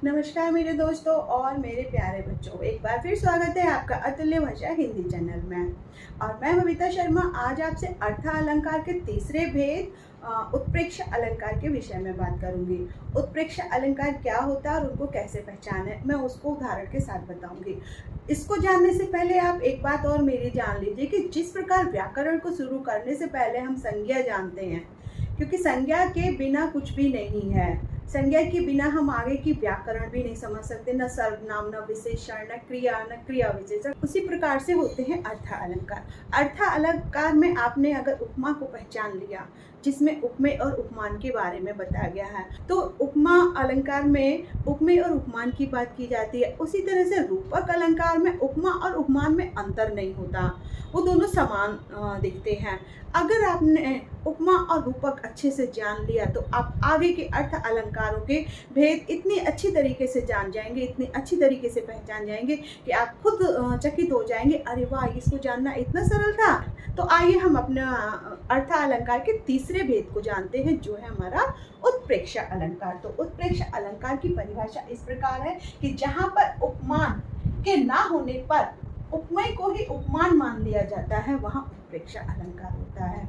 नमस्कार मेरे दोस्तों और मेरे प्यारे बच्चों, एक बार फिर स्वागत है आपका अतुल्य भाषा हिंदी चैनल में। और मैं बबीता शर्मा आज आपसे अर्थ अलंकार के तीसरे भेद उत्प्रेक्ष अलंकार के विषय में बात करूंगी। उत्प्रेक्ष अलंकार क्या होता है और उनको कैसे पहचाने, मैं उसको उदाहरण के साथ बताऊंगी। इसको जानने से पहले आप एक बात और मेरी जान लीजिए कि जिस प्रकार व्याकरण को शुरू करने से पहले हम संज्ञा जानते हैं, क्योंकि संज्ञा के बिना कुछ भी नहीं है। संज्ञा के बिना हम आगे की व्याकरण भी नहीं समझ सकते, न सर्वनाम, न विशेषण, न क्रिया विशेषण। उसी प्रकार से होते हैं अर्थ अलंकार। अर्थ अलंकार में आपने अगर उपमा को पहचान लिया, जिसमें उपमेय और उपमान के बारे में बताया गया है, तो उपमा अलंकार में उपमेय और उपमान की बात की जाती है। उसी तरह से रूपक अलंकार में उपमा और उपमान में अंतर नहीं होता, वो दोनों समान दिखते हैं। अगर आपने उपमा और रूपक अच्छे से जान लिया तो आप आगे के अर्थ अलंकारों के भेद इतनी अच्छी तरीके से जान जाएंगे, इतनी अच्छी तरीके से पहचान जाएंगे कि आप खुद चकित हो जाएंगे, अरे वाह, इसको जानना इतना सरल था। तो आइए हम अपना अर्थ अलंकार के तीसरे भेद को जानते हैं, जो है हमारा उत्प्रेक्ष अलंकार। तो उत्प्रेक्ष अलंकार की परिभाषा इस प्रकार है कि जहाँ पर उपमान के ना होने पर उपमेय को ही उपमान मान लिया जाता है, वहाँ उत्प्रेक्ष अलंकार होता है।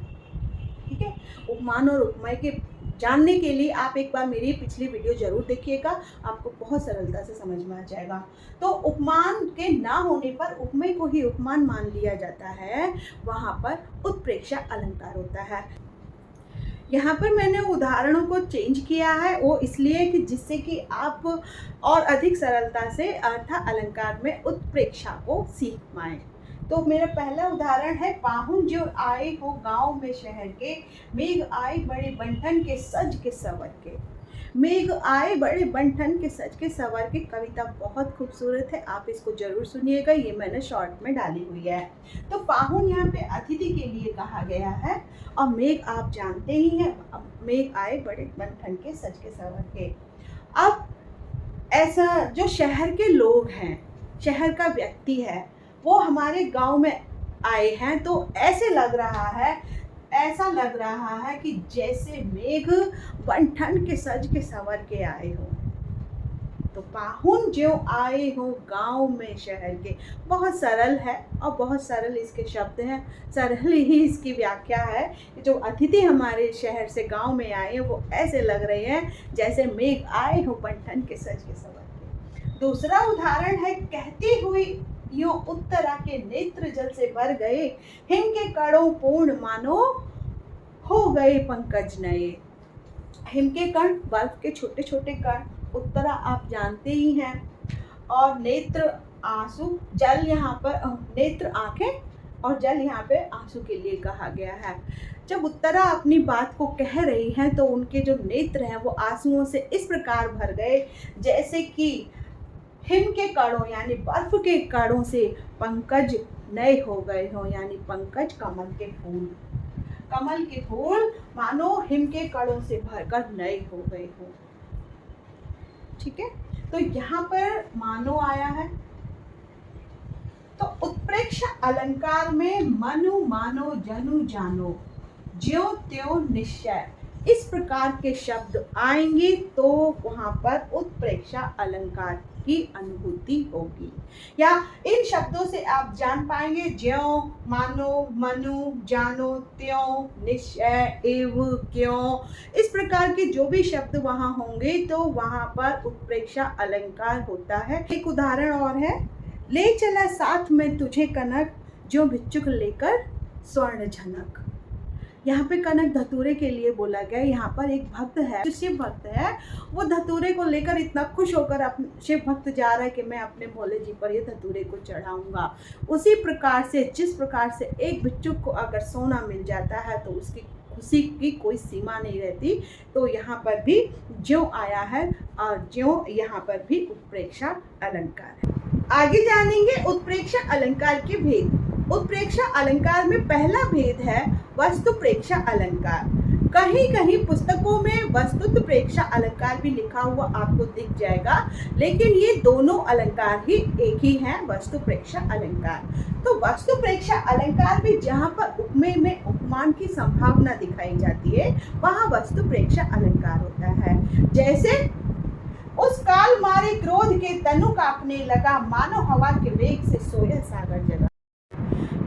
ठीक है, उपमान और उपमेय के जानने के लिए आप एक बार मेरी पिछली वीडियो जरूर देखिएगा, आपको बहुत सरलता से समझ में आ जाएगा। तो उपमान के ना होने पर उपमेय को ही उपमान मान लिया जाता है, वहाँ पर उत्प्रेक्ष अलंकार होता है। यहाँ पर मैंने उदाहरणों को चेंज किया है, वो इसलिए कि जिससे कि आप और अधिक सरलता से अर्थ अलंकार में उत्प्रेक्षा को सीख पाएं। तो मेरा पहला उदाहरण है, पाहुन जो आए हो गांव में शहर के, मेघ आए बड़े बंठन के सज के सवर के। मेघ आए बड़े बंठन के सज के सवर के कविता बहुत खूबसूरत है, आप इसको जरूर सुनिएगा, ये मैंने शॉर्ट में डाली हुई है। तो पाहुन यहाँ पे अतिथि के लिए कहा गया है, और मेघ आप जानते ही हैं, मेघ आए बड़े बंठन के सज के सवर के। अब ऐसा जो शहर के लोग हैं, शहर का व्यक्ति है, वो हमारे गांव में आए हैं, तो ऐसा लग रहा है कि जैसे मेघ बंठन के सज के सवर के आए हो। तो पाहुन जो आए हो गांव में शहर के, बहुत सरल है और बहुत सरल इसके शब्द हैं, सरल ही इसकी व्याख्या है। जो अतिथि हमारे शहर से गांव में आए हैं, वो ऐसे लग रहे हैं जैसे मेघ आए हो बंठन के सज के सवर के। दूसरा उदाहरण है, कहती हुई यूं उत्तरा के नेत्र जल से भर गए, हिम के कणों पूर्ण मानो हो गए पंकज नए। हिम के कण, बर्फ के छोटे छोटे कण, उत्तरा आप जानते ही हैं, और नेत्र आंसू, जल यहाँ पर नेत्र आंखें और जल यहाँ पे आंसू के लिए कहा गया है। जब उत्तरा अपनी बात को कह रही हैं तो उनके जो नेत्र हैं वो आंसुओं से इस प्रकार भर गए जैसे कि हिम के कणों यानी बर्फ के कणों से पंकज नए हो गए हो, यानी पंकज कमल के फूल मानो हिम के कणों से भरकर नए हो गए हो। ठीक है, तो यहाँ पर मानो आया है। तो उत्प्रेक्ष अलंकार में मनु मानो जनु जानो ज्यों त्यों निश्चय, इस प्रकार के शब्द आएंगे तो वहां पर उत्प्रेक्ष अलंकार की अनुभूति होगी, या इन शब्दों से आप जान पाएंगे ज्यों, मानो, मनु, जानो, त्यों, निश्चय, एव, क्यों, इस प्रकार के जो भी शब्द वहां होंगे तो वहां पर उत्प्रेक्ष अलंकार होता है। एक उदाहरण और है, ले चला साथ में तुझे कनक, जो भिक्षुक लेकर स्वर्ण झनक। यहाँ पे कनक धतूरे के लिए बोला गया। यहाँ पर एक भक्त है, जो शिव भक्त है, वो धतूरे को लेकर इतना खुश होकर शिव भक्त जा रहा है कि मैं अपने भोले जी पर ये धतूरे को चढ़ाऊंगा। उसी प्रकार से जिस प्रकार से एक भिक्षुक को अगर सोना मिल जाता है तो उसकी खुशी की कोई सीमा नहीं रहती, तो यहाँ पर भी ज्यों आया है और ज्यों यहाँ पर भी उत्प्रेक्ष अलंकार है। आगे जानेंगे उत्प्रेक्ष अलंकार के भेद। उत्प्रेक्ष अलंकार में पहला भेद है वस्तुप्रेक्ष अलंकार। कहीं कहीं पुस्तकों में वस्तुप्रेक्ष अलंकार भी लिखा हुआ आपको दिख जाएगा, लेकिन ये दोनों अलंकार ही एक ही हैं, वस्तुप्रेक्ष अलंकार। तो वस्तुप्रेक्ष अलंकार भी जहाँ पर उपमेय में उपमान की संभावना दिखाई जाती है, वहाँ वस्तुप्रेक्ष अलंकार होता है। जैसे उस काल मारे के तनु कांपने लगा, मानो हवा के वेग से सोया सागर जगा।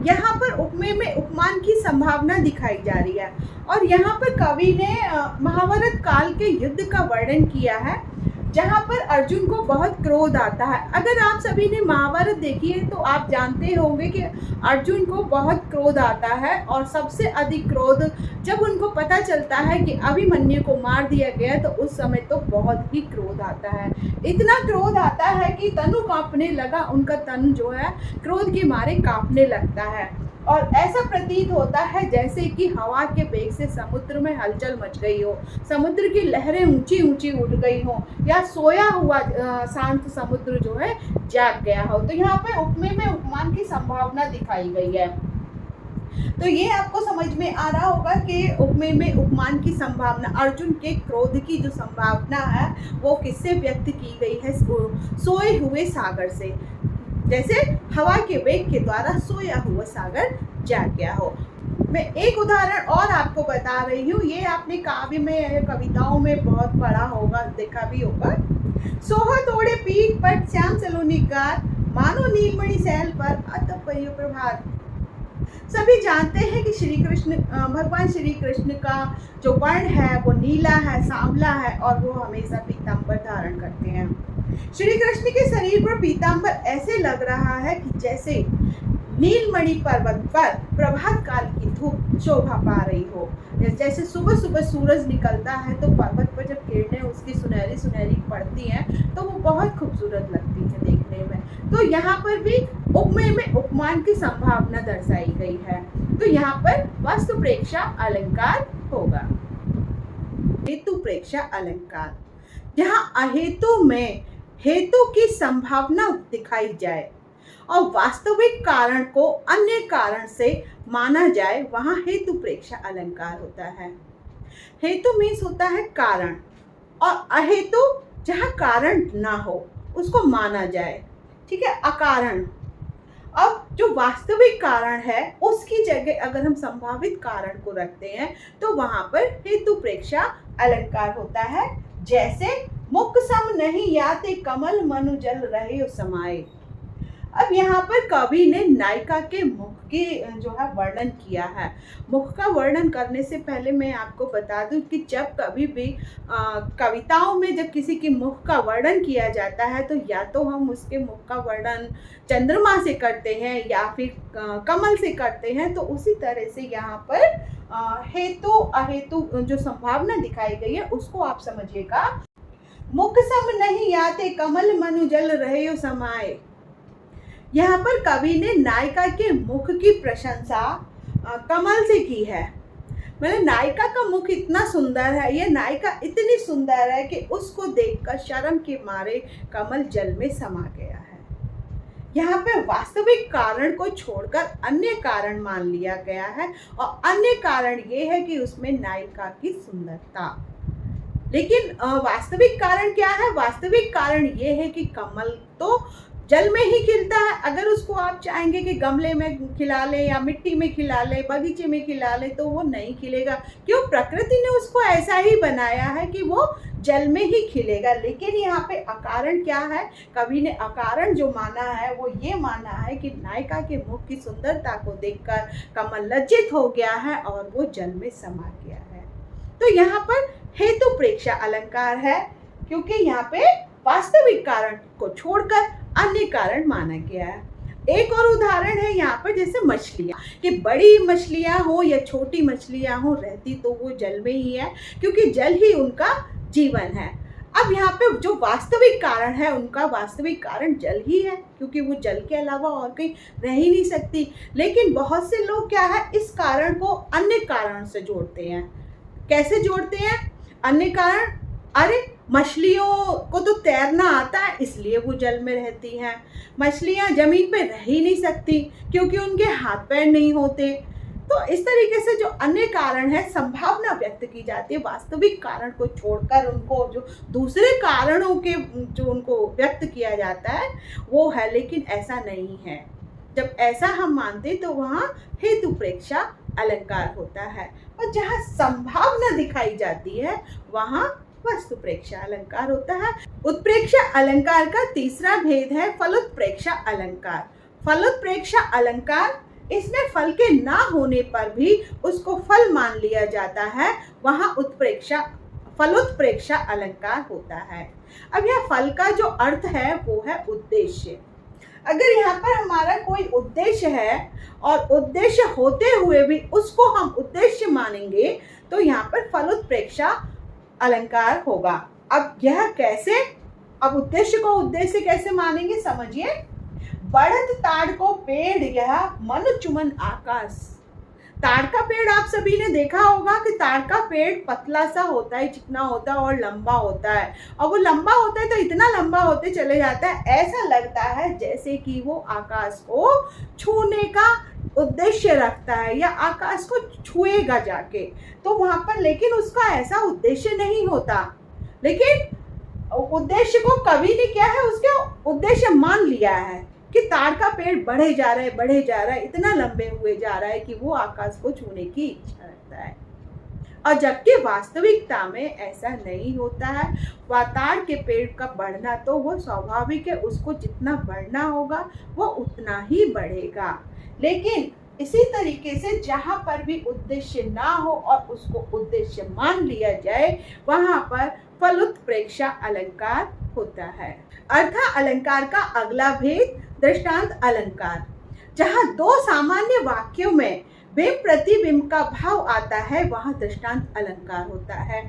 यहाँ पर उपमेय में उपमान की संभावना दिखाई जा रही है और यहाँ पर कवि ने महाभारत काल के युद्ध का वर्णन किया है, जहाँ पर अर्जुन को बहुत क्रोध आता है। अगर आप सभी ने महाभारत देखी है तो आप जानते होंगे कि अर्जुन को बहुत क्रोध आता है और सबसे अधिक क्रोध जब उनको पता चलता है कि अभिमन्यु को मार दिया गया तो उस समय तो बहुत ही क्रोध आता है। इतना क्रोध आता है कि तनु कांपने लगा, उनका तन जो है क्रोध के मारे कांपने लगता है और ऐसा प्रतीत होता है जैसे कि हवा के वेग से समुद्र में हलचल मच गई हो, समुद्र की लहरें ऊंची ऊंची उठ गई हो या सोया हुआ शांत समुद्र जो है जाग गया हो। तो यहाँ पे उपमेय में उपमान की संभावना दिखाई गई है। तो ये आपको समझ में आ रहा होगा कि उपमेय में उपमान की संभावना, अर्जुन के क्रोध की जो संभावना है वो किससे व्यक्त की गई है, सोए हुए सागर से, जैसे हवा के वेग के द्वारा सोया हुआ सागर जाग गया हो। मैं एक उदाहरण और आपको बता रही हूँ, ये आपने काव्य में कविताओं में बहुत पढ़ा होगा, देखा भी होगा। सोहा तोड़े पीठ पर श्याम सलोनी गार, मानो नीलमणि सैल पर अतः पहियो प्रभात। सभी जानते हैं कि श्री कृष्ण, भगवान श्री कृष्ण का जो वर्ण है वो नीला है, सांवला है और वो हमेशा पीतांबर धारण करते हैं। श्री कृष्ण के शरीर पर पीतांबर ऐसे लग रहा है कि जैसे नीलमणि पर्वत पर प्रभात काल की धूप शोभा पा रही हो। जैसे सुबह सुबह सूरज निकलता है तो पर्वत पर जब किरणें उसकी सुनहरी सुनहरी पड़ती हैं तो वो बहुत खूबसूरत लगती है देखने में। तो यहाँ पर भी उपमेय में उपमान की संभावना दर्शाई गई है। तो यहाँ पर वस्तु प्रेक्षा अलंकार होगा। हेतु प्रेक्षा अलंकार, जहाँ अहेतु में हेतु की संभावना दिखाई जाए और वास्तविक कारण को अन्य कारण से माना जाए, वहां हेतु प्रेक्षा अलंकार होता है। हेतु मीन्स होता है कारण और अहेतु जहां कारण ना हो उसको माना जाए, ठीक है, अकारण। अब जो वास्तविक कारण है उसकी जगह अगर हम संभावित कारण को रखते हैं तो वहां पर हेतु प्रेक्षा अलंकार होता है। जैसे मुख सम नहीं याते कमल मनु जल रहे हो समाये। अब यहाँ पर कवि ने नायिका के मुख की जो है वर्णन किया है। मुख का वर्णन करने से पहले मैं आपको बता दूं कि जब कभी भी कविताओं में जब किसी के मुख का वर्णन किया जाता है तो या तो हम उसके मुख का वर्णन चंद्रमा से करते हैं या फिर कमल से करते हैं। तो उसी तरह से यहाँ पर हेतु अहेतु जो संभावना दिखाई गई है उसको आप समझिएगा। मुख सम नहीं आते कमल मनु जल रहे हो समाये। यहाँ पर कवि ने नायिका के मुख की प्रशंसा कमल से की है। मतलब नायिका का मुख इतना सुंदर है, ये नायिका इतनी सुंदर है कि उसको देखकर शर्म के मारे कमल जल में समा गया है। यहाँ पे वास्तविक कारण को छोड़कर अन्य कारण मान लिया गया है और अन्य कारण ये है कि उसमें नायिका की सुंदरता। लेकिन वास्तविक कारण क्या है? वास्तविक कारण ये है कि कमल तो जल में ही खिलता है। अगर उसको आप चाहेंगे कि गमले में खिला ले या मिट्टी में खिला ले, बगीचे में खिला ले, तो वो नहीं खिलेगा। क्यों? प्रकृति ने उसको ऐसा ही बनाया है कि वो जल में ही खिलेगा। लेकिन यहाँ पे अकारण क्या है? कवि ने अकारण जो माना है वो ये माना है कि नायिका के मुख की सुंदरता को देखकर कमल लज्जित हो गया है और वो जल में समा गया है। तो यहाँ पर हेतु प्रेक्षा अलंकार है क्योंकि यहाँ पे वास्तविक कारण को छोड़कर अन्य कारण माना गया है। एक और उदाहरण है यहाँ पर, जैसे मछलियाँ, कि बड़ी मछलियाँ हो या छोटी मछलियाँ हो, रहती तो वो जल में ही है क्योंकि जल ही उनका जीवन है। अब यहाँ पे जो वास्तविक कारण है उनका वास्तविक कारण जल ही है क्योंकि वो जल के अलावा और कहीं रह ही नहीं सकती। लेकिन बहुत से लोग क्या है, इस कारण को अन्य कारण से जोड़ते हैं। कैसे जोड़ते हैं अन्य कारण? अरे मछलियों को तो तैरना आता है इसलिए वो जल में रहती हैं। मछलियाँ जमीन पे रह ही नहीं सकती क्योंकि उनके हाथ पैर नहीं होते। तो इस तरीके से जो अन्य कारण है संभावना व्यक्त की जाती है, वास्तविक कारण को छोड़कर उनको जो दूसरे कारणों के जो उनको व्यक्त किया जाता है वो है। लेकिन ऐसा नहीं है। जब ऐसा हम मानते तो वहाँ हेतु प्रेक्षा अलंकार होता है और जहाँ संभावना दिखाई जाती है वहाँ वस्तु प्रेक्षा अलंकार होता है। उत्प्रेक्षा अलंकार का तीसरा भेद है फलोत्प्रेक्षा अलंकार। फलोत्प्रेक्षा अलंकार, इसमें फल के ना होने पर भी उसको फल मान लिया जाता है, वहां फलोत्प्रेक्षा अलंकार होता है। अब यह फल का जो अर्थ है वो है उद्देश्य। अगर यहाँ पर हमारा कोई उद्देश्य है और उद्देश्य होते हुए भी उसको हम उद्देश्य मानेंगे तो यहाँ पर फलोत्प्रेक्षा अलंकार होगा। अब यह कैसे, अब उद्देश्य को उद्देश्य कैसे मानेंगे समझिए। बढ़त ताड़ को पेड़ यह मन चुमन आकाश। ताड़ का पेड़ आप सभी ने देखा होगा कि ताड़ का पेड़ पतला सा होता है, चिकना होता है और लंबा होता है, और वो लंबा होता है तो इतना लंबा होते चले जाता है, ऐसा लगता है जैसे कि वो आकाश को छूने का उद्देश्य रखता है या आकाश को छुएगा जाके। तो वहां पर लेकिन उसका ऐसा उद्देश्य नहीं होता, लेकिन उद्देश्य को कवि ने क्या है उसके उद्देश्य मान लिया है कि ताड़ का पेड़ बढ़े जा रहा है, इतना लंबे हुए जा रहा है कि वो आकाश को छूने की इच्छा रखता है। और जबकि वास्तविकता में ऐसा नहीं होता है। वह ताड़ के पेड़ का बढ़ना तो वो स्वाभाविक है, उसको जितना बढ़ना होगा वो उतना ही बढ़ेगा। लेकिन इसी तरीके से जहाँ पर भी उद्देश्य ना हो और उसको उद्देश्य मान लिया जाए वहां पर फलोत्प्रेक्षा अलंकार होता है। अर्थ अलंकार का अगला भेद दृष्टांत अलंकार। जहाँ दो सामान्य वाक्यों में बिंब प्रतिबिंब का भाव आता है वहाँ दृष्टांत अलंकार होता है।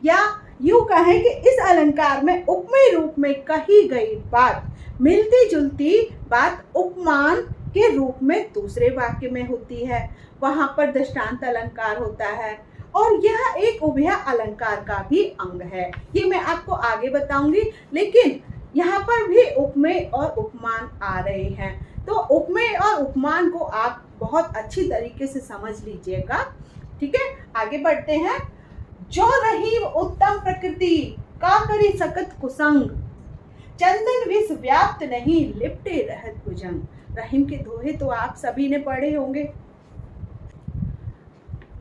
या यूं कहें कि इस अलंकार में उपमेय रूप में कही गई बात मिलती जुलती बात उपमान के रूप में दूसरे वाक्य में होती है, वहां पर दृष्टांत अलंकार होता है। और यह एक उभय अलंकार का भी अंग है, ये मैं आपको आगे बताऊंगी। लेकिन यहाँ पर भी उपमेय और उपमान आ रहे हैं, तो उपमेय और उपमान को आप बहुत अच्छी तरीके से समझ लीजिएगा। ठीक है, आगे बढ़ते हैं। जो रहीम उत्तम प्रकृति का करी सकत कुसंग, चंदन विष व्याप्त नहीं लिपटे रहत भुजंग। रहीम के दोहे तो आप सभी ने पढ़े होंगे।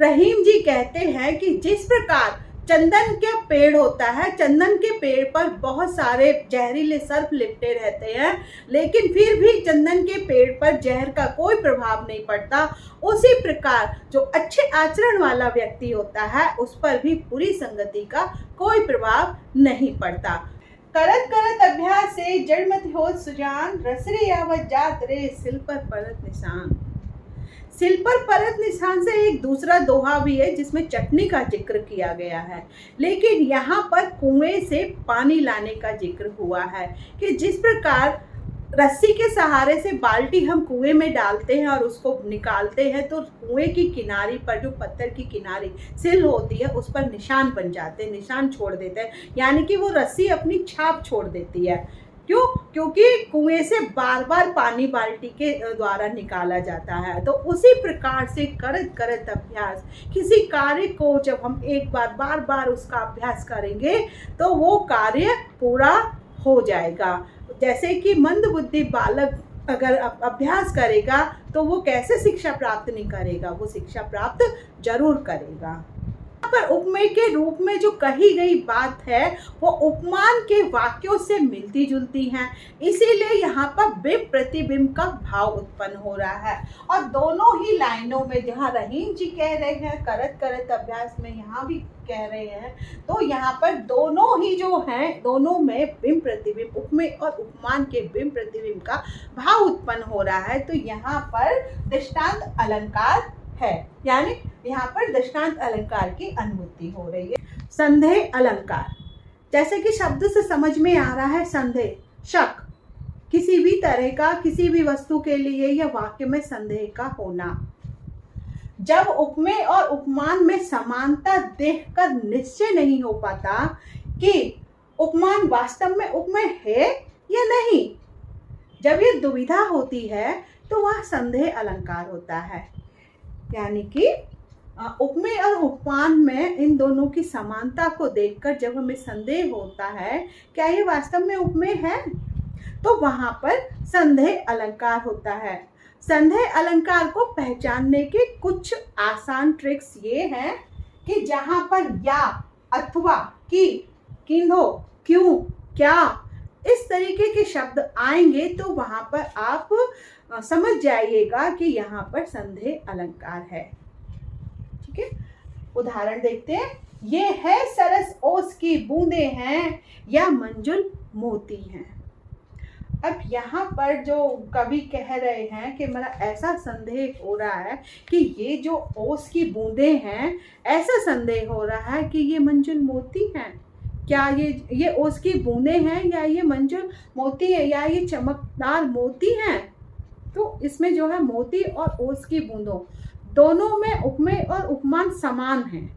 रहीम जी कहते हैं कि जिस प्रकार चंदन के पेड़ होता है, चंदन के पेड़ पर बहुत सारे जहरीले सर्प लिपटे रहते हैं, लेकिन फिर भी चंदन के पेड़ पर जहर का कोई प्रभाव नहीं पड़ता, उसी प्रकार जो अच्छे आचरण वाला व्यक्ति होता है उस पर भी बुरी संगति का कोई प्रभाव नहीं पड़ता। करत करत अभ्यास से जड़ मत हो सुजान, रसरे आवत जात रे सिल पर परत निशान। सिल पर परत निशान से एक दूसरा दोहा भी है जिसमें चटनी का जिक्र किया गया है, लेकिन यहाँ पर कुएं से पानी लाने का जिक्र हुआ है कि जिस प्रकार रस्सी के सहारे से बाल्टी हम कुएं में डालते हैं और उसको निकालते हैं तो कुएं की किनारी पर जो पत्थर की किनारी सिल होती है उस पर निशान बन जाते हैं, निशान छोड़ देते हैं, यानी कि वो रस्सी अपनी छाप छोड़ देती है। क्यों? क्योंकि कुएं से बार बार पानी बाल्टी के द्वारा निकाला जाता है। तो उसी प्रकार से करत करत अभ्यास, किसी कार्य को जब हम एक बार बार बार उसका अभ्यास करेंगे तो वो कार्य पूरा हो जाएगा। जैसे कि मंद बुद्धि बालक अगर अभ्यास करेगा तो वो कैसे शिक्षा प्राप्त नहीं करेगा, वो शिक्षा प्राप्त जरूर करेगा। पर उपमेय के रूप में जो कही गई बात है वो उपमान के वाक्यों से मिलती जुलती हैं, इसीलिए यहाँ पर बिंब प्रतिबिंब का भाव उत्पन्न हो रहा है। और दोनों ही लाइनों में जहाँ रहीम जी कह रहे हैं करत करत अभ्यास में यहाँ भी कह रहे हैं, तो यहाँ पर दोनों ही जो हैं दोनों में बिंब प्रतिबिंब, उपमेय और उपमान के बिंब प्रतिबिंब का भाव उत्पन्न हो रहा है। तो यहाँ पर दृष्टांत अलंकार है, यानी यहाँ पर दृष्टांत अलंकार की अनुभूति हो रही है। संदेह अलंकार, जैसे कि शब्द से समझ में आ रहा है संदेह, शक, किसी भी तरह का किसी भी वस्तु के लिए या वाक्य में संदेह का होना। जब उपमेय और उपमान में समानता देखकर निश्चय नहीं हो पाता कि उपमान वास्तव में उपमेय है या नहीं, जब ये दुविधा होती है तो वह संदेह अलंकार होता है। यानी कि उपमेय और उपमान में इन दोनों की समानता को देखकर जब हमें संदेह होता है क्या ये वास्तव में उपमेय है, तो वहां पर संदेह अलंकार होता है। संदेह अलंकार को पहचानने के कुछ आसान ट्रिक्स ये हैं कि जहां पर या अथवा कि, किन्हो, क्यों, क्या, इस तरीके के शब्द आएंगे तो वहां पर आप समझ जाइएगा कि यहाँ पर संदेह अलंकार है। ठीक है, उदाहरण देखते हैं। ये है सरस ओस की बूंदे हैं या मंजुल मोती हैं। अब यहाँ पर जो कवि कह रहे हैं कि मेरा ऐसा संदेह हो रहा है कि ये जो ओस की बूंदे हैं, ऐसा संदेह हो रहा है कि ये मंजुल मोती हैं। क्या ये ओस की बूंदे हैं या ये मंजुल मोती है या ये चमकदार मोती हैं? तो इसमें जो है मोती और ओस की बूंदों दोनों में उपमेय और उपमान समान हैं।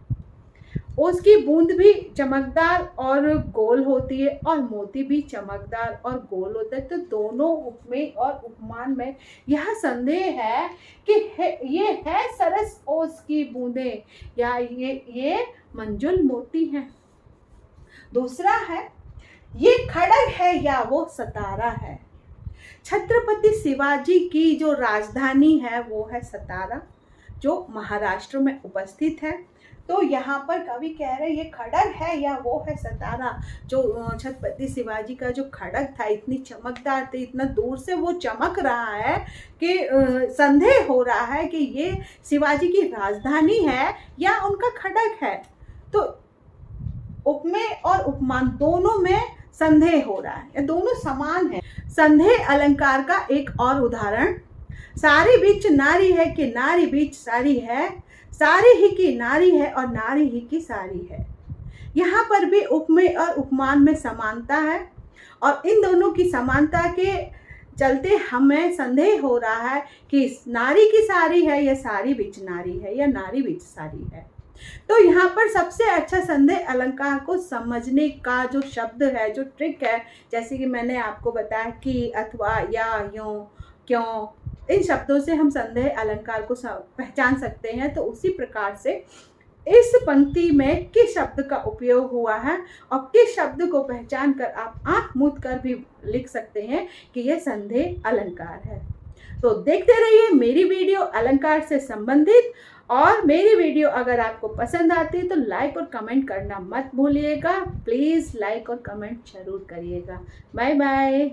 ओस की बूंद भी चमकदार और गोल होती है और मोती भी चमकदार और गोल होता है। तो दोनों उपमेय और उपमान में यह संदेह है कि ये है सरस ओस की बूंदें या ये मंजुल मोती हैं। दूसरा है, ये खड़ग है या वो सतारा है। छत्रपति शिवाजी की जो राजधानी है वो है सतारा, जो महाराष्ट्र में उपस्थित है। तो यहाँ पर कवि कह रहे हैं ये खड़ग है या वो है सतारा। जो छत्रपति शिवाजी का जो खड़ग था इतनी चमकदार थी, इतना दूर से वो चमक रहा है कि संदेह हो रहा है कि ये शिवाजी की राजधानी है या उनका खड़ग है। तो उपमेय और उपमान दोनों में संदेह हो रहा है, दोनों समान है। संदेह अलंकार का एक और उदाहरण, सारी बीच नारी है कि नारी बीच सारी है, सारी ही की नारी है और नारी ही की सारी है। यहाँ पर भी उपमेय और उपमान में समानता है और इन दोनों की समानता के चलते हमें संदेह हो रहा है कि नारी की सारी है या सारी बीच नारी है या नारी बीच सारी है। तो यहाँ पर सबसे अच्छा संदेह अलंकार को समझने का जो शब्द है, जो ट्रिक है, जैसे कि मैंने आपको बताया कि, अथवा, या, यूं, क्यों, इन शब्दों से हम संदेह अलंकार को पहचान सकते हैं। तो उसी प्रकार से इस पंक्ति में किस शब्द का उपयोग हुआ है और किस शब्द को पहचान कर आप आंख मूंद कर भी लिख सकते हैं कि यह संदेह अलंकार है। तो देखते रहिए मेरी वीडियो अलंकार से संबंधित, और मेरी वीडियो अगर आपको पसंद आती है तो लाइक और कमेंट करना मत भूलिएगा। प्लीज़ लाइक और कमेंट जरूर करिएगा। Bye bye.